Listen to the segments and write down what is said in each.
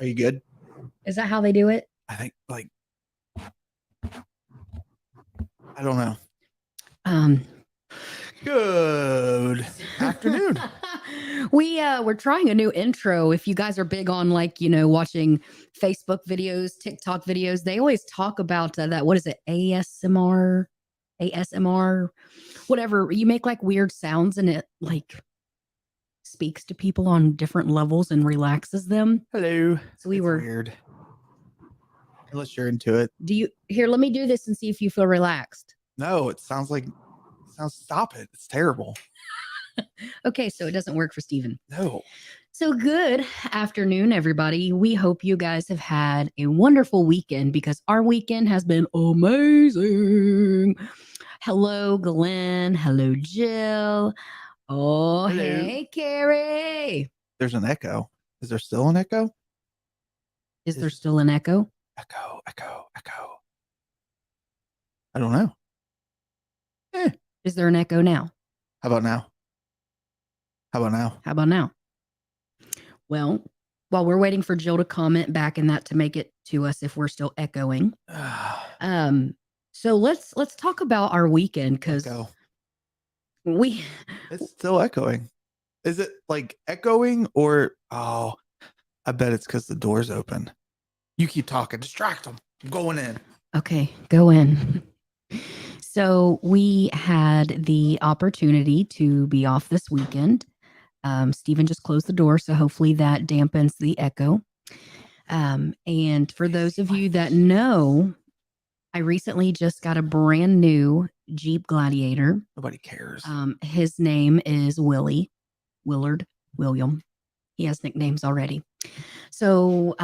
Are you good? Is that how they do it? I think I don't know. Good afternoon. We're trying a new intro. If you guys are big on watching Facebook videos, TikTok videos, they always talk about that. What is it? ASMR, whatever. You make like weird sounds and it like speaks to people on different levels and relaxes them. Hello. So we were weird. Unless you're into it. Let me do this and see if you feel relaxed. No, it sounds. Stop it. It's terrible. Okay, so it doesn't work for Steven. No. So good afternoon, everybody. We hope you guys have had a wonderful weekend because our weekend has been amazing. Hello, Glenn. Hello, Jill. Oh, hello. Hey, Carrie. There's an echo. Is there still an echo? Is there still an echo? Echo. I don't know. Is there an echo now? How about now? How about now? Well, while we're waiting for Jill to comment back in that to make it to us if we're still echoing. So let's talk about our weekend because it's still echoing. Is it like echoing or I bet it's because the door's open. You keep talking, distract them. I'm going in. Okay, go in. So we had the opportunity to be off this weekend. Steven just closed the door, so hopefully that dampens the echo. And for those of you that know, I recently just got a brand new Jeep Gladiator. Nobody cares. His name is Willard, William. He has nicknames already. So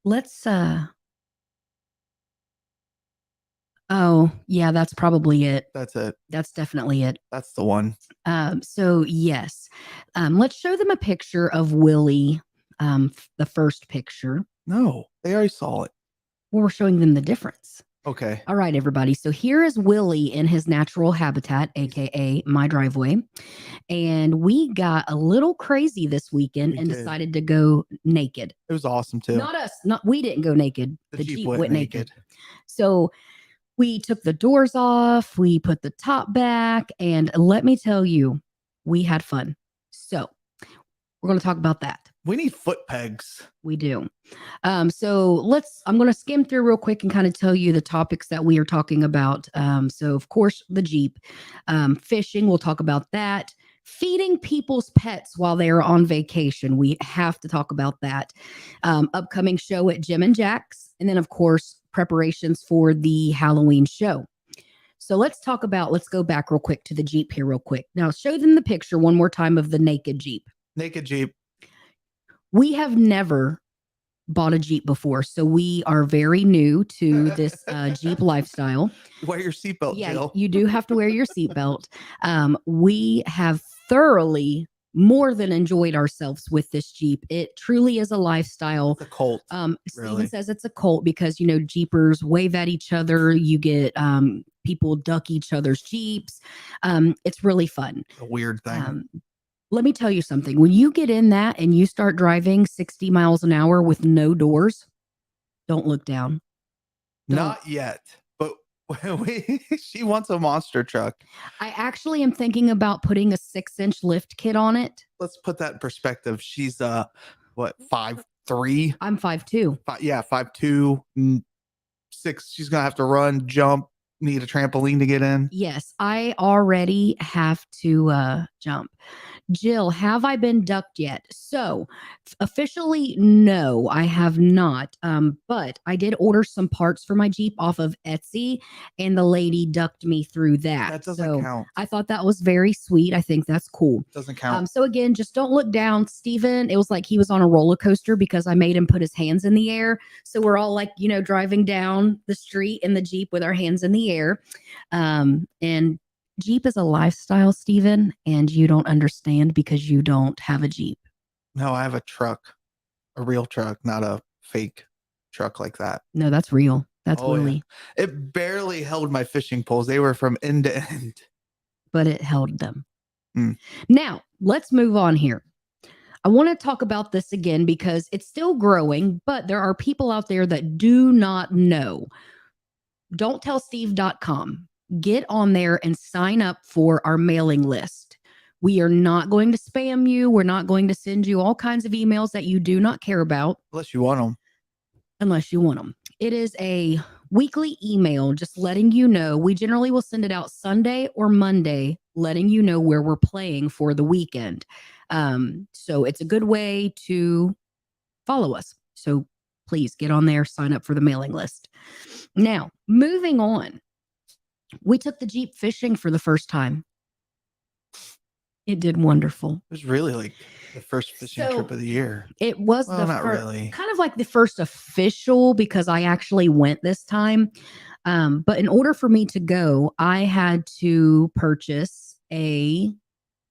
let's oh, yeah, that's probably it. That's it. That's definitely it. That's the one. So yes, let's show them a picture of Willie, the first picture. No, they already saw it. Well, we're showing them the difference. Okay. All right, everybody. So here is Willie in his natural habitat, aka my driveway. And we got a little crazy this weekend and decided to go naked. It was awesome too. Not us. We didn't go naked. The Jeep went naked. So we took the doors off, we put the top back, and let me tell you, we had fun. So we're going to talk about that. We need foot pegs. We do. So I'm going to skim through real quick and kind of tell you the topics that we are talking about. So of course, the Jeep, fishing, we'll talk about that. Feeding people's pets while they are on vacation. We have to talk about that. Upcoming show at Jim and Jack's. And then, of course, preparations for the Halloween show. So let's go back real quick to the Jeep here real quick. Now, show them the picture one more time of the naked Jeep. Naked Jeep. We have never bought a Jeep before, so we are very new to this Jeep lifestyle. Wear your seatbelt, Jill. You do have to wear your seatbelt. We have thoroughly more than enjoyed ourselves with this Jeep. It truly is a lifestyle. It's a cult. Steven says it's a cult because, Jeepers wave at each other. You get people duck each other's Jeeps. It's really fun. A weird thing. Let me tell you something. When you get in that and you start driving 60 miles an hour with no doors, don't look down. Not yet. But she wants a monster truck. I actually am thinking about putting a 6-inch lift kit on it. Let's put that in perspective. She's 5'3"? I'm 5'2". 5'2", 6. She's gonna have to run, jump, need a trampoline to get in. Yes, I already have to jump. Jill, have I been ducked yet? So officially, no, I have not. But I did order some parts for my Jeep off of Etsy, and the lady ducked me through that. That doesn't count. I thought that was very sweet. I think that's cool. Doesn't count. So again, just don't look down, Steven. It was like he was on a roller coaster because I made him put his hands in the air. So we're all like, driving down the street in the Jeep with our hands in the air. And Jeep is a lifestyle, Steven, and you don't understand because you don't have a Jeep. No, I have a truck, a real truck, not a fake truck like that. No, that's real. That's Willie. Yeah. It barely held my fishing poles. They were from end to end. But it held them. Now, let's move on here. I want to talk about this again because it's still growing, but there are people out there that do not know. Don'tTellSteve.com. Get on there and sign up for our mailing list. We are not going to spam you. We're not going to send you all kinds of emails that you do not care about. Unless you want them. Unless you want them. It is a weekly email just letting you know. We generally will send it out Sunday or Monday, letting you know where we're playing for the weekend. So it's a good way to follow us. So please get on there, sign up for the mailing list. Now, moving on, we took the Jeep fishing for the first time. It did wonderful. It was really like the first fishing trip of the year. It was well, not really. Kind of like the first official because I actually went this time. But in order for me to go, I had to purchase a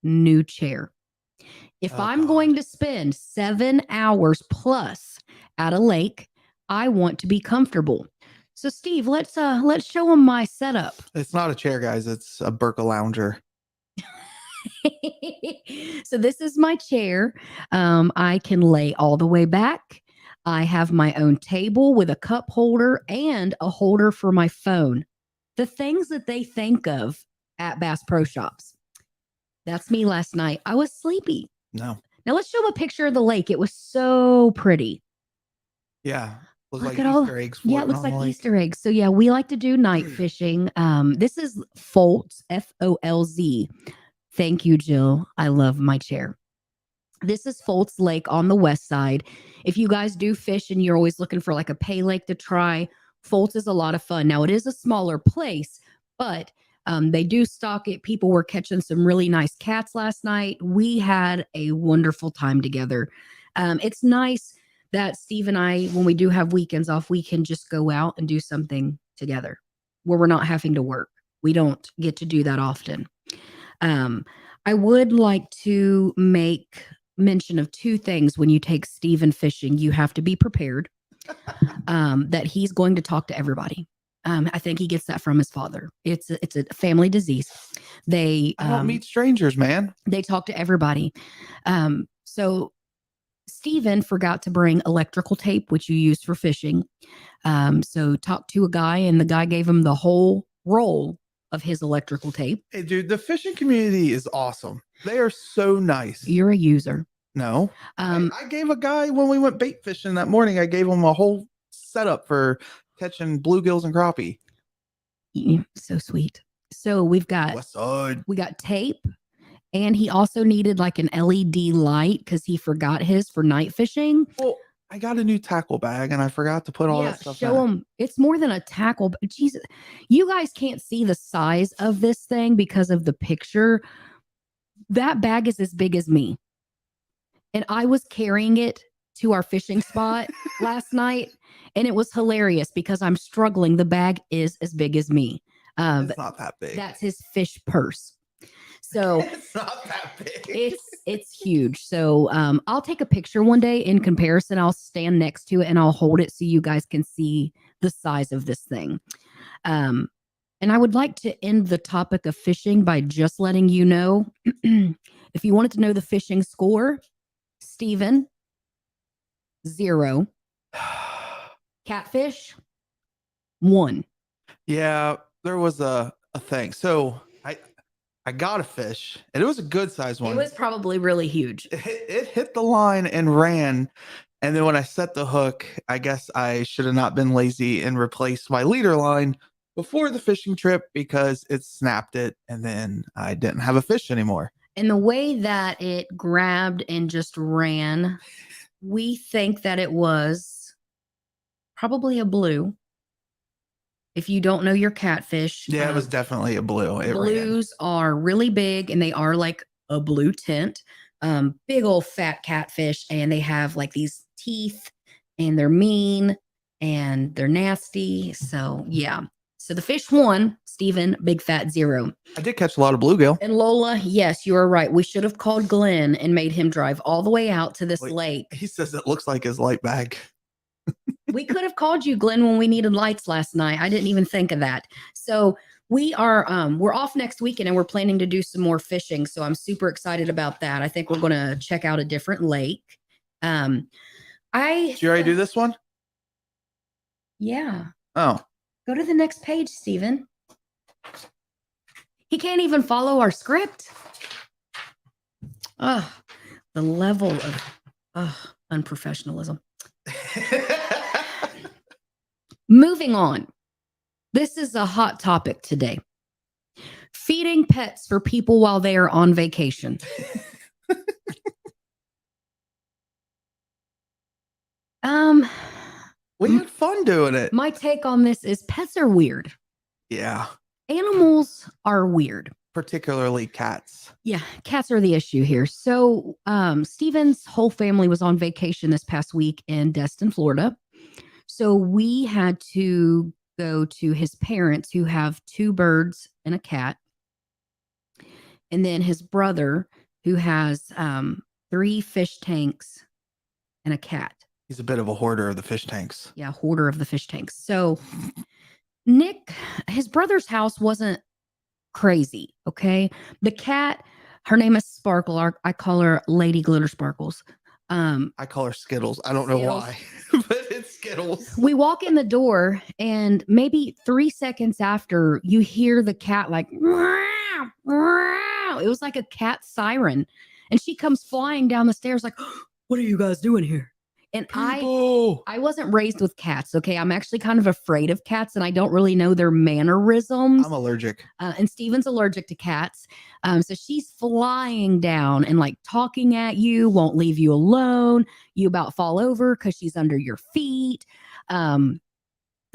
new chair. If I'm going to spend 7 hours plus at a lake, I want to be comfortable. So Steve, let's show them my setup. It's not a chair, guys. It's a Burka lounger. So this is my chair. I can lay all the way back. I have my own table with a cup holder and a holder for my phone. The things that they think of at Bass Pro Shops. That's me last night. I was sleepy. No. Now let's show them a picture of the lake. It was so pretty. Yeah. It was Look like at all, Easter eggs. yeah, it looks like Easter eggs. So yeah, we like to do night fishing. This is Foltz, Folz. Thank you, Jill. I love my chair. This is Foltz Lake on the west side. If you guys do fish and you're always looking for like a pay lake to try, Foltz is a lot of fun. Now, it is a smaller place, but they do stock it. People were catching some really nice cats last night. We had a wonderful time together. It's nice that Steve and I, when we do have weekends off, we can just go out and do something together where we're not having to work. We don't get to do that often. I would like to make mention of 2 things when you take Steven fishing. You have to be prepared that he's going to talk to everybody. I think he gets that from his father. It's a family disease. I don't meet strangers, man. They talk to everybody. So Steven forgot to bring electrical tape, which you use for fishing. So talked to a guy, and the guy gave him the whole roll of his electrical tape. Hey, dude, the fishing community is awesome. They are so nice. You're a user. No. I gave a guy, when we went bait fishing that morning, I gave him a whole setup for catching bluegills and crappie. So sweet. So we got tape, and he also needed like an LED light because he forgot his for night fishing. Well, I got a new tackle bag and I forgot to put all that stuff in. Show them. It's more than a tackle. Jesus, you guys can't see the size of this thing because of the picture. That bag is as big as me. And I was carrying it to our fishing spot last night, and it was hilarious because I'm struggling. The bag is as big as me. It's not that big. That's his fish purse. So it's not that big. It's huge. So I'll take a picture one day in comparison. I'll stand next to it and I'll hold it so you guys can see the size of this thing. And I would like to end the topic of fishing by just letting you know, if you wanted to know the fishing score, Steven, 0. Catfish, 1. Yeah, there was a thing. So I got a fish, and it was a good sized one. It was probably really huge. It hit the line and ran. And then when I set the hook, I guess I should have not been lazy and replaced my leader line before the fishing trip because it snapped it, and then I didn't have a fish anymore. And the way that it grabbed and just ran, we think that it was probably a blue. If you don't know your catfish. Yeah, it was definitely a blue. Blues are really big, and they are like a blue tint. Big old fat catfish, and they have like these teeth, and they're mean and they're nasty. So yeah. So the fish won. Steven, big fat 0. I did catch a lot of bluegill. And Lola, yes, you are right. We should have called Glenn and made him drive all the way out to this lake. He says it looks like his light bag. We could have called you, Glenn, when we needed lights last night. I didn't even think of that. So we're off next weekend and we're planning to do some more fishing. So I'm super excited about that. I think we're going to check out a different lake. Did you already do this one? Yeah. Oh. Go to the next page, Steven. He can't even follow our script. The level of unprofessionalism. Moving on. This is a hot topic today. Feeding pets for people while they are on vacation. We had fun doing it. My take on this is pets are weird. Yeah. Animals are weird. Particularly cats. Yeah, cats are the issue here. So Steven's whole family was on vacation this past week in Destin, Florida. So we had to go to his parents, who have 2 birds and a cat. And then his brother, who has 3 fish tanks and a cat. He's a bit of a hoarder of the fish tanks. Yeah, hoarder of the fish tanks. So Nick, his brother's house wasn't crazy, okay? The cat, her name is Sparkle. I call her Lady Glitter Sparkles. I call her Skittles. I don't know why, but it's Skittles. We walk in the door, and maybe 3 seconds after, you hear the cat like, meow, meow. It was like a cat siren. And she comes flying down the stairs like, what are you guys doing here? And I wasn't raised with cats, okay? I'm actually kind of afraid of cats, and I don't really know their mannerisms. I'm allergic. And Steven's allergic to cats. So she's flying down and like talking at you, won't leave you alone. You about fall over because she's under your feet. And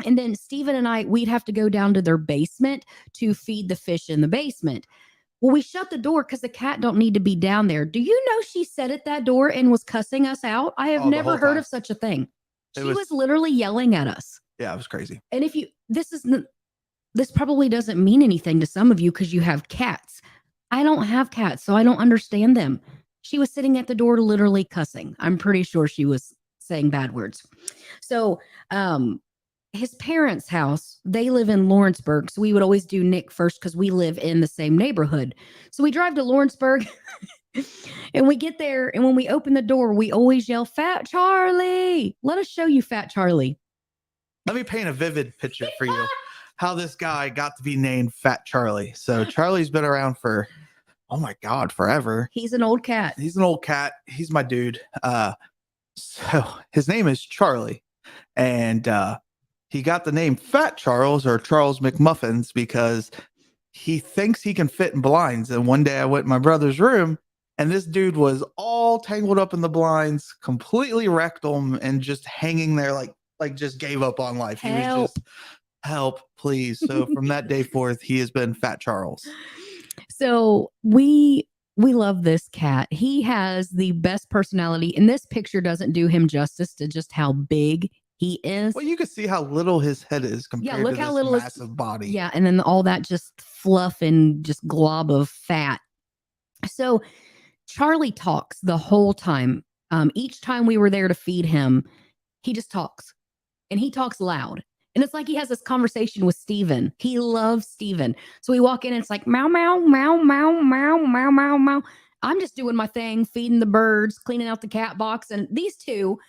then Steven and we'd have to go down to their basement to feed the fish in the basement. Well, we shut the door because the cat don't need to be down there. Do you know she sat at that door and was cussing us out? I have never heard of such a thing. She was literally yelling at us. Yeah, it was crazy. And this probably doesn't mean anything to some of you because you have cats. I don't have cats, so I don't understand them. She was sitting at the door literally cussing. I'm pretty sure she was saying bad words. So, his parents' house, they live in Lawrenceburg. So we would always do Nick first because we live in the same neighborhood. So we drive to Lawrenceburg and we get there. And when we open the door, we always yell, Fat Charlie. Let us show you Fat Charlie. Let me paint a vivid picture for you how this guy got to be named Fat Charlie. So Charlie's been around for, oh my God, forever. He's an old cat. He's an old cat. He's my dude. So his name is Charlie. And he got the name Fat Charles or Charles McMuffins because he thinks he can fit in blinds. And one day I went in my brother's room and this dude was all tangled up in the blinds, completely wrecked him and just hanging there like just gave up on life. He was just, help, please. So from that day forth, he has been Fat Charles. So we love this cat. He has the best personality. And this picture doesn't do him justice to just how big he is. Well, you can see how little his head is compared to this massive body. Yeah, and then all that just fluff and just glob of fat. So Charlie talks the whole time. Each time we were there to feed him, he just talks. And he talks loud. And it's like he has this conversation with Steven. He loves Steven. So we walk in and it's like, meow, meow, meow, meow, meow, meow, meow, meow. I'm just doing my thing, feeding the birds, cleaning out the cat box. And these two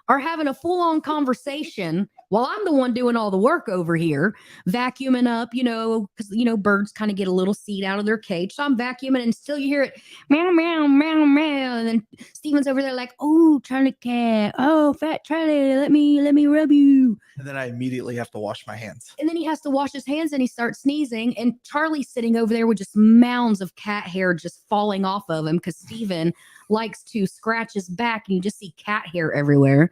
are having a full-on conversation while I'm the one doing all the work over here, vacuuming up, because, birds kind of get a little seed out of their cage. So I'm vacuuming and still you hear it, meow, meow, meow, meow. And then Steven's over there like, oh, Charlie cat. Oh, Fat Charlie, let me rub you. And then I immediately have to wash my hands. And then he has to wash his hands and he starts sneezing. And Charlie's sitting over there with just mounds of cat hair just falling off of him because Steven likes to scratch his back and you just see cat hair everywhere.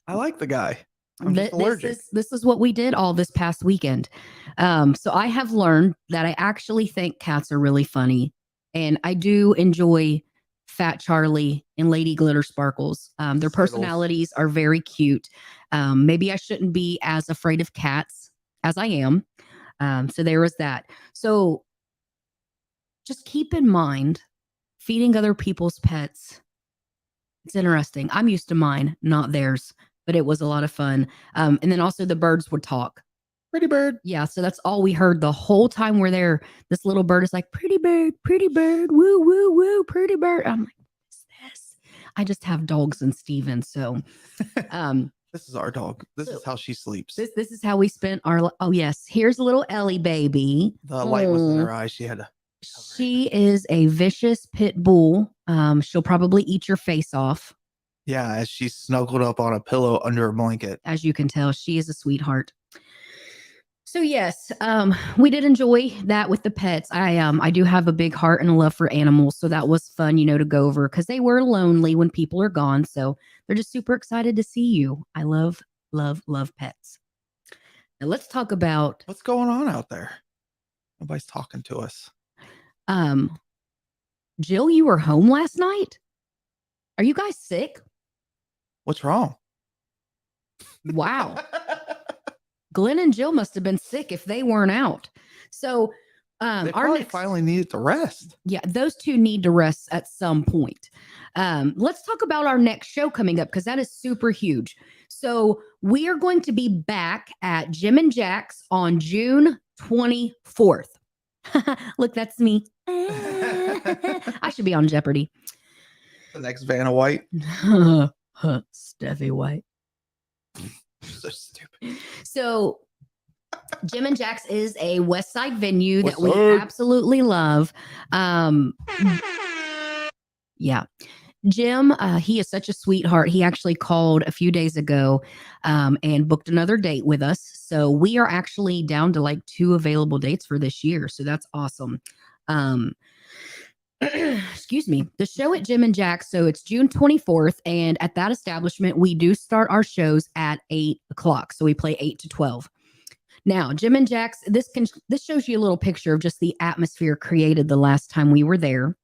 I like the guy. I'm just allergic. This is what we did all this past weekend. So I have learned that I actually think cats are really funny. And I do enjoy Fat Charlie and Lady Glitter Sparkles. Their personalities are very cute. Maybe I shouldn't be as afraid of cats as I am. So there was that. So just keep in mind, feeding other people's pets. It's interesting. I'm used to mine, not theirs, but it was a lot of fun. And then also the birds would talk. Pretty bird. Yeah, so that's all we heard the whole time we're there. This little bird is like, pretty bird, woo, woo, woo, pretty bird. I'm like, what's this? I just have dogs in Steven. So This is our dog. This is how she sleeps. this is how we spent our, oh yes, here's a little Ellie baby. The light was in her eyes. She had to. She is a vicious pit bull. She'll probably eat your face off. Yeah, as she's snuggled up on a pillow under a blanket. As you can tell, she is a sweetheart. So yes, we did enjoy that with the pets. I do have a big heart and a love for animals, so that was fun, to go over because they were lonely when people are gone. So they're just super excited to see you. I love pets. Now let's talk about what's going on out there. Nobody's talking to us. Jill, you were home last night. Are you guys sick? What's wrong? Wow. Glenn and Jill must have been sick if they weren't out. So they finally needed to rest. Yeah, those two need to rest at some point. Let's talk about our next show coming up because that is super huge. So we are going to be back at Jim and Jack's on June 24th. Look, that's me. I should be on Jeopardy. The next Vanna White. Steffi White. So stupid. So Jim and Jack's is a West Side venue that we absolutely love. Yeah. Jim, he is such a sweetheart. He actually called a few days ago and booked another date with us. So we are actually down to like 2 available dates for this year. So that's awesome. Excuse me. The show at Jim and Jack's. So it's June 24th. And at that establishment, we do start our shows at 8 o'clock. So we play 8 to 12. Now, Jim and Jack's, this shows you a little picture of just the atmosphere created the last time we were there.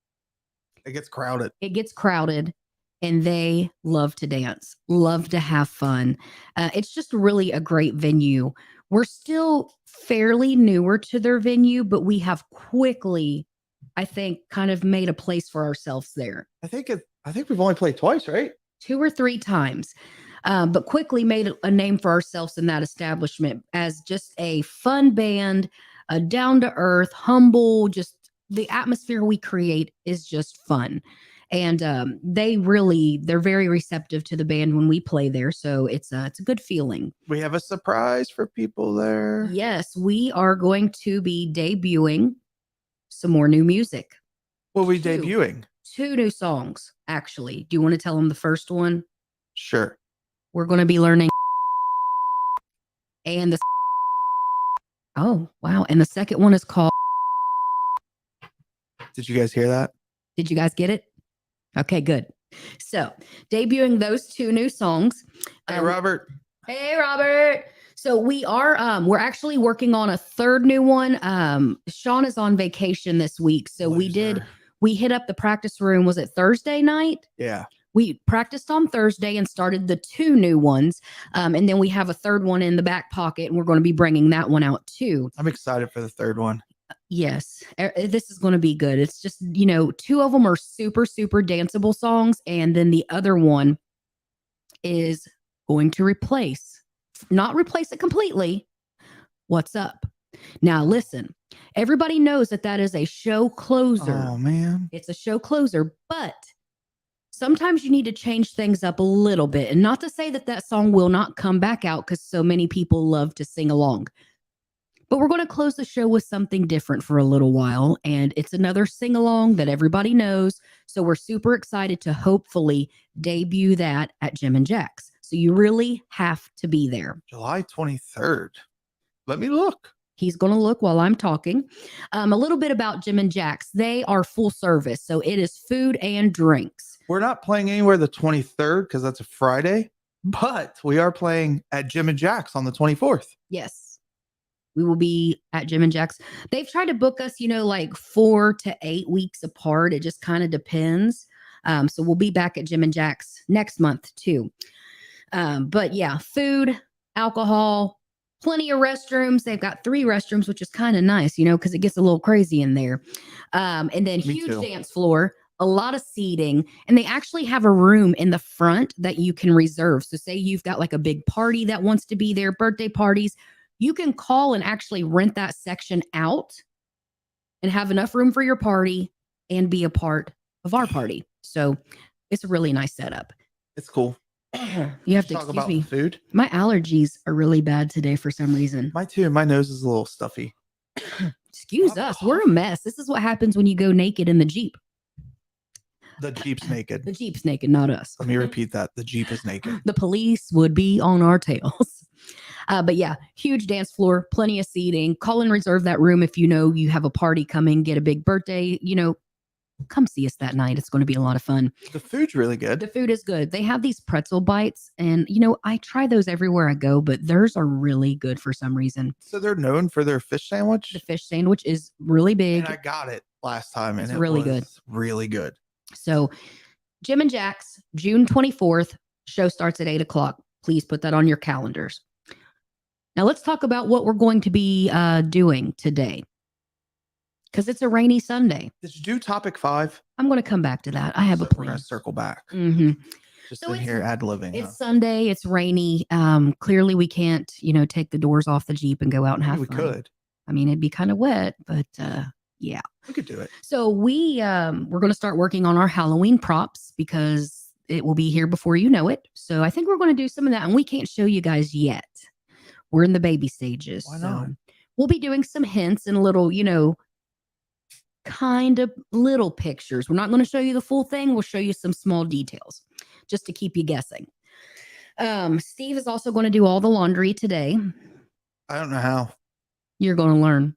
It gets crowded. And they love to dance, love to have fun. It's just really a great venue. We're still fairly newer to their venue, but we have quickly, I think, kind of made a place for ourselves there. I think we've only played twice, right? 2 or 3 times. But quickly made a name for ourselves in that establishment as just a fun band, a down-to-earth, humble, just the atmosphere we create is just fun. And they're very receptive to the band when we play there. So it's a good feeling. We have a surprise for people there. Yes, we are going to be debuting some more new music. What are we debuting? 2 new songs, actually. Do you want to tell them the first one? Sure. We're going to be learning. And oh, wow. And the second one is called. Did you guys hear that? Did you guys get it? Okay, good. So debuting those 2 new songs. Hey, Robert. Hey, Robert. So we are, we're actually working on a 3rd new one. Sean is on vacation this week. So we hit up the practice room. Was it Thursday night? Yeah. We practiced on Thursday and started the 2 new ones. And then we have a 3rd one in the back pocket and we're going to be bringing that one out too. I'm excited for the 3rd one. Yes, this is going to be good. It's just, 2 of them are super, super danceable songs. And then the other one is going to not replace it completely. What's Up? Now, listen, everybody knows that is a show closer. Oh, man. It's a show closer, but sometimes you need to change things up a little bit. And not to say that song will not come back out because so many people love to sing along. But we're going to close the show with something different for a little while. And it's another sing-along that everybody knows. So we're super excited to hopefully debut that at Jim and Jack's. So you really have to be there. July 23rd. Let me look. He's going to look while I'm talking. A little bit about Jim and Jack's. They are full service. So it is food and drinks. We're not playing anywhere the 23rd because that's a Friday. But we are playing at Jim and Jack's on the 24th. Yes. We will be at Jim and Jack's. They've tried to book us, like 4 to 8 weeks apart. It just kind of depends. So we'll be back at Jim and Jack's next month too. But yeah, food, alcohol, plenty of restrooms. They've got 3 restrooms, which is kind of nice, because it gets a little crazy in there. And then huge dance floor, a lot of seating, and they actually have a room in the front that you can reserve. So say you've got like a big party that wants to be there, birthday parties. You can call and actually rent that section out and have enough room for your party and be a part of our party. So it's a really nice setup. It's cool. You have to talk excuse about me. food. My allergies are really bad today for some reason. Mine too. My nose is a little stuffy. Excuse us. We're a mess. This is what happens when you go naked in the Jeep. The Jeep's naked. The Jeep's naked, not us. Let me repeat that. The Jeep is naked. The police would be on our tails. But yeah, huge dance floor, plenty of seating. Call and reserve that room if you know you have a party coming, get a big birthday, come see us that night. It's going to be a lot of fun. The food's really good. The food is good. They have these pretzel bites, and I try those everywhere I go, but theirs are really good for some reason. So they're known for their fish sandwich. The fish sandwich is really big. And I got it last time, and It's it really was good. really good. So Jim and Jack's, June 24th, show starts at 8 o'clock. Please put that on your calendars. Now let's talk about what we're going to be doing today, because it's a rainy Sunday. Did you do topic 5? I'm going to come back to that. I have a We're plan. going to circle back. Mm-hmm. Just So in here ad-libbing. It's Sunday. It's rainy. Clearly we can't, take the doors off the Jeep and go out and have We fun. could. I mean, it'd be kind of wet, but yeah. We could do it. So we're going to start working on our Halloween props because it will be here before you know it. So I think we're going to do some of that, and we can't show you guys yet. We're in the baby stages. Why not? So we'll be doing some hints and little, kind of little pictures. We're not going to show you the full thing. We'll show you some small details just to keep you guessing. Steve is also going to do all the laundry today. I don't know how. You're going to learn.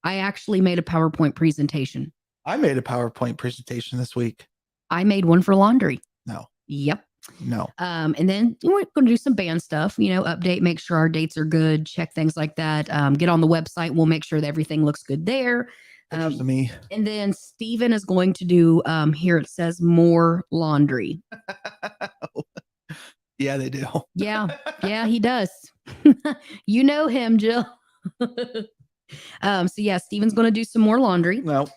I actually made a PowerPoint presentation. I made a PowerPoint presentation this week. I made one for laundry. No. Yep. No. And then we're going to do some band stuff, update, make sure our dates are good, check things like that. Get on the website. We'll make sure that everything looks good there. Pictures of me. And then Steven is going to do, here it says more laundry. Yeah, they do. Yeah, he does. You know him, Jill. So yeah, Steven's going to do some more laundry. No,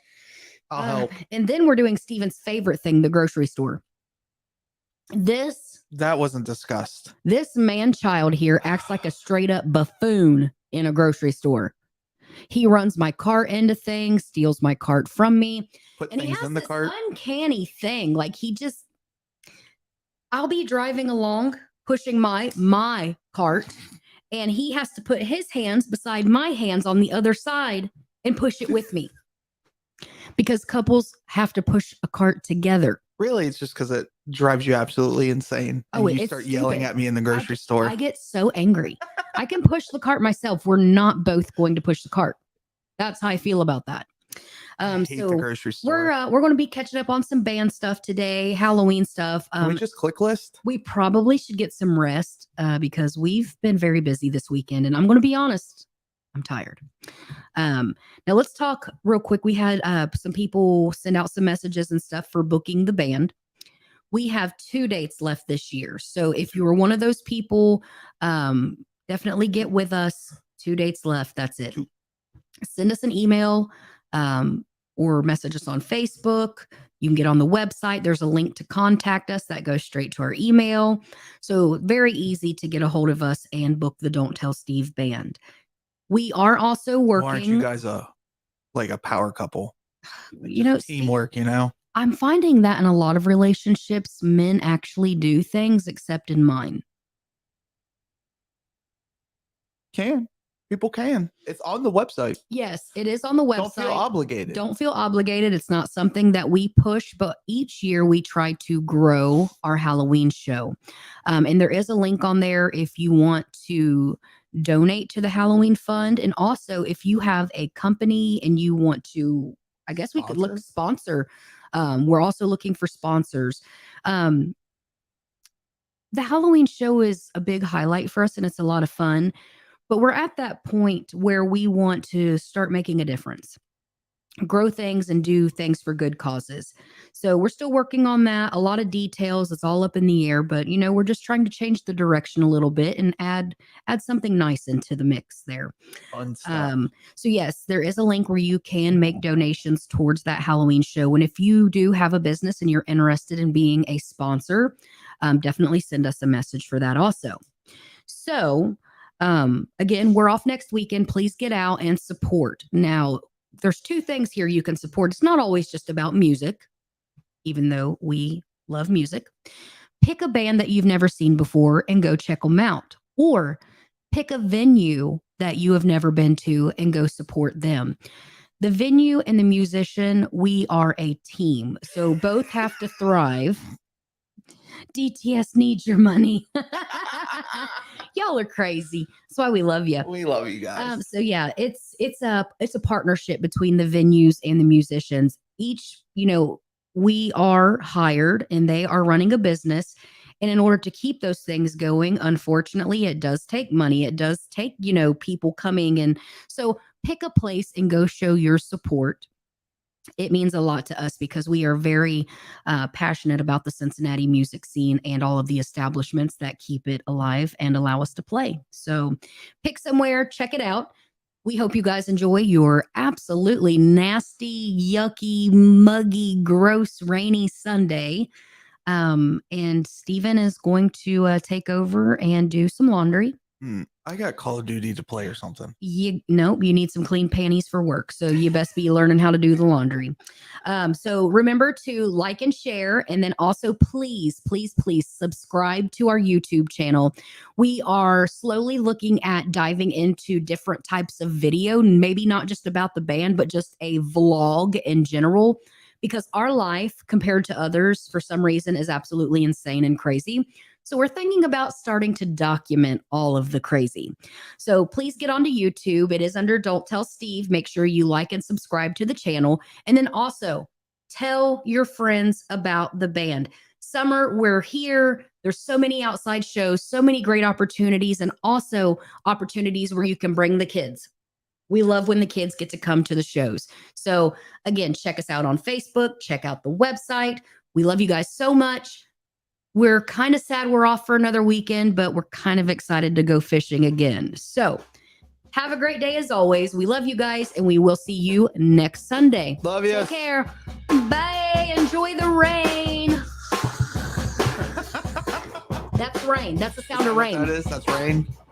I'll help. And then we're doing Steven's favorite thing, the grocery store. That wasn't discussed. This man-child here acts like a straight up buffoon in a grocery store. He runs my cart into things, steals my cart from me. Put And he things has in the this cart. uncanny thing. Like I'll be driving along, pushing my cart, and he has to put his hands beside my hands on the other side and push it with me. Because couples have to push a cart together. Really, it's just because it drives you absolutely insane. And you It's start yelling stupid. at me in the grocery store. I get so angry. I can push the cart myself. We're not both going to push the cart. That's how I feel about that. I hate the grocery store. We're going to be catching up on some band stuff today, Halloween stuff. Can we just click list? We probably should get some rest because we've been very busy this weekend, and I'm going to be honest, I'm tired. Now let's talk real quick. We had some people send out some messages and stuff for booking the band. We have 2 dates left this year. So if you were one of those people, definitely get with us. 2 dates left. That's it. Send us an email or message us on Facebook. You can get on the website. There's a link to contact us that goes straight to our email. So very easy to get a hold of us and book the Don't Tell Steve band. We are also working. Why aren't you guys a power couple? Teamwork, I'm finding that in a lot of relationships, men actually do things except in mine. People can. It's on the website. Yes, it is on the website. Don't feel obligated. Don't feel obligated. It's not something that we push, but each year we try to grow our Halloween show. And there is a link on there if you want to donate to the Halloween fund. And also if you have a company and you want to, I guess we could look sponsor. We're also looking for sponsors. The Halloween show is a big highlight for us and it's a lot of fun. But we're at that point where we want to start making a difference, grow things and do things for good causes. So we're still working on that. A lot of details. It's all up in the air, but we're just trying to change the direction a little bit and add something nice into the mix there. Fun stuff. So yes, there is a link where you can make donations towards that Halloween show. And if you do have a business and you're interested in being a sponsor, definitely send us a message for that also. So Again, we're off next weekend. Please get out and support. Now, there's two things here you can support. It's not always just about music, even though we love music. Pick a band that you've never seen before and go check them out. Or pick a venue that you have never been to and go support them. The venue and the musician, we are a team. So both have to thrive. DTS needs your money. Y'all are crazy. That's why we love you. We love you guys. So yeah, it's a partnership between the venues and the musicians. Each, we are hired and they are running a business. And in order to keep those things going, unfortunately, it does take money. It does take, people coming. And so pick a place and go show your support. It means a lot to us because we are very passionate about the Cincinnati music scene and all of the establishments that keep it alive and allow us to play. So pick somewhere, check it out. We hope you guys enjoy your absolutely nasty, yucky, muggy, gross, rainy Sunday. And Steven is going to take over and do some laundry. I got Call of Duty to play or something. You need some clean panties for work. So you best be learning how to do the laundry. So remember to like and share. And then also please, please, please subscribe to our YouTube channel. We are slowly looking at diving into different types of video, maybe not just about the band, but just a vlog in general, because our life compared to others for some reason is absolutely insane and crazy. So we're thinking about starting to document all of the crazy. So please get onto YouTube. It is under Don't Tell Steve. Make sure you like and subscribe to the channel. And then also tell your friends about the band. Summer, we're here. There's so many outside shows, so many great opportunities, and also opportunities where you can bring the kids. We love when the kids get to come to the shows. So again, check us out on Facebook. Check out the website. We love you guys so much. We're kind of sad we're off for another weekend, but we're kind of excited to go fishing again. So have a great day as always. We love you guys, and we will see you next Sunday. Love you. Take care. Bye. Enjoy the rain. That's rain. That's the sound of rain. That's rain.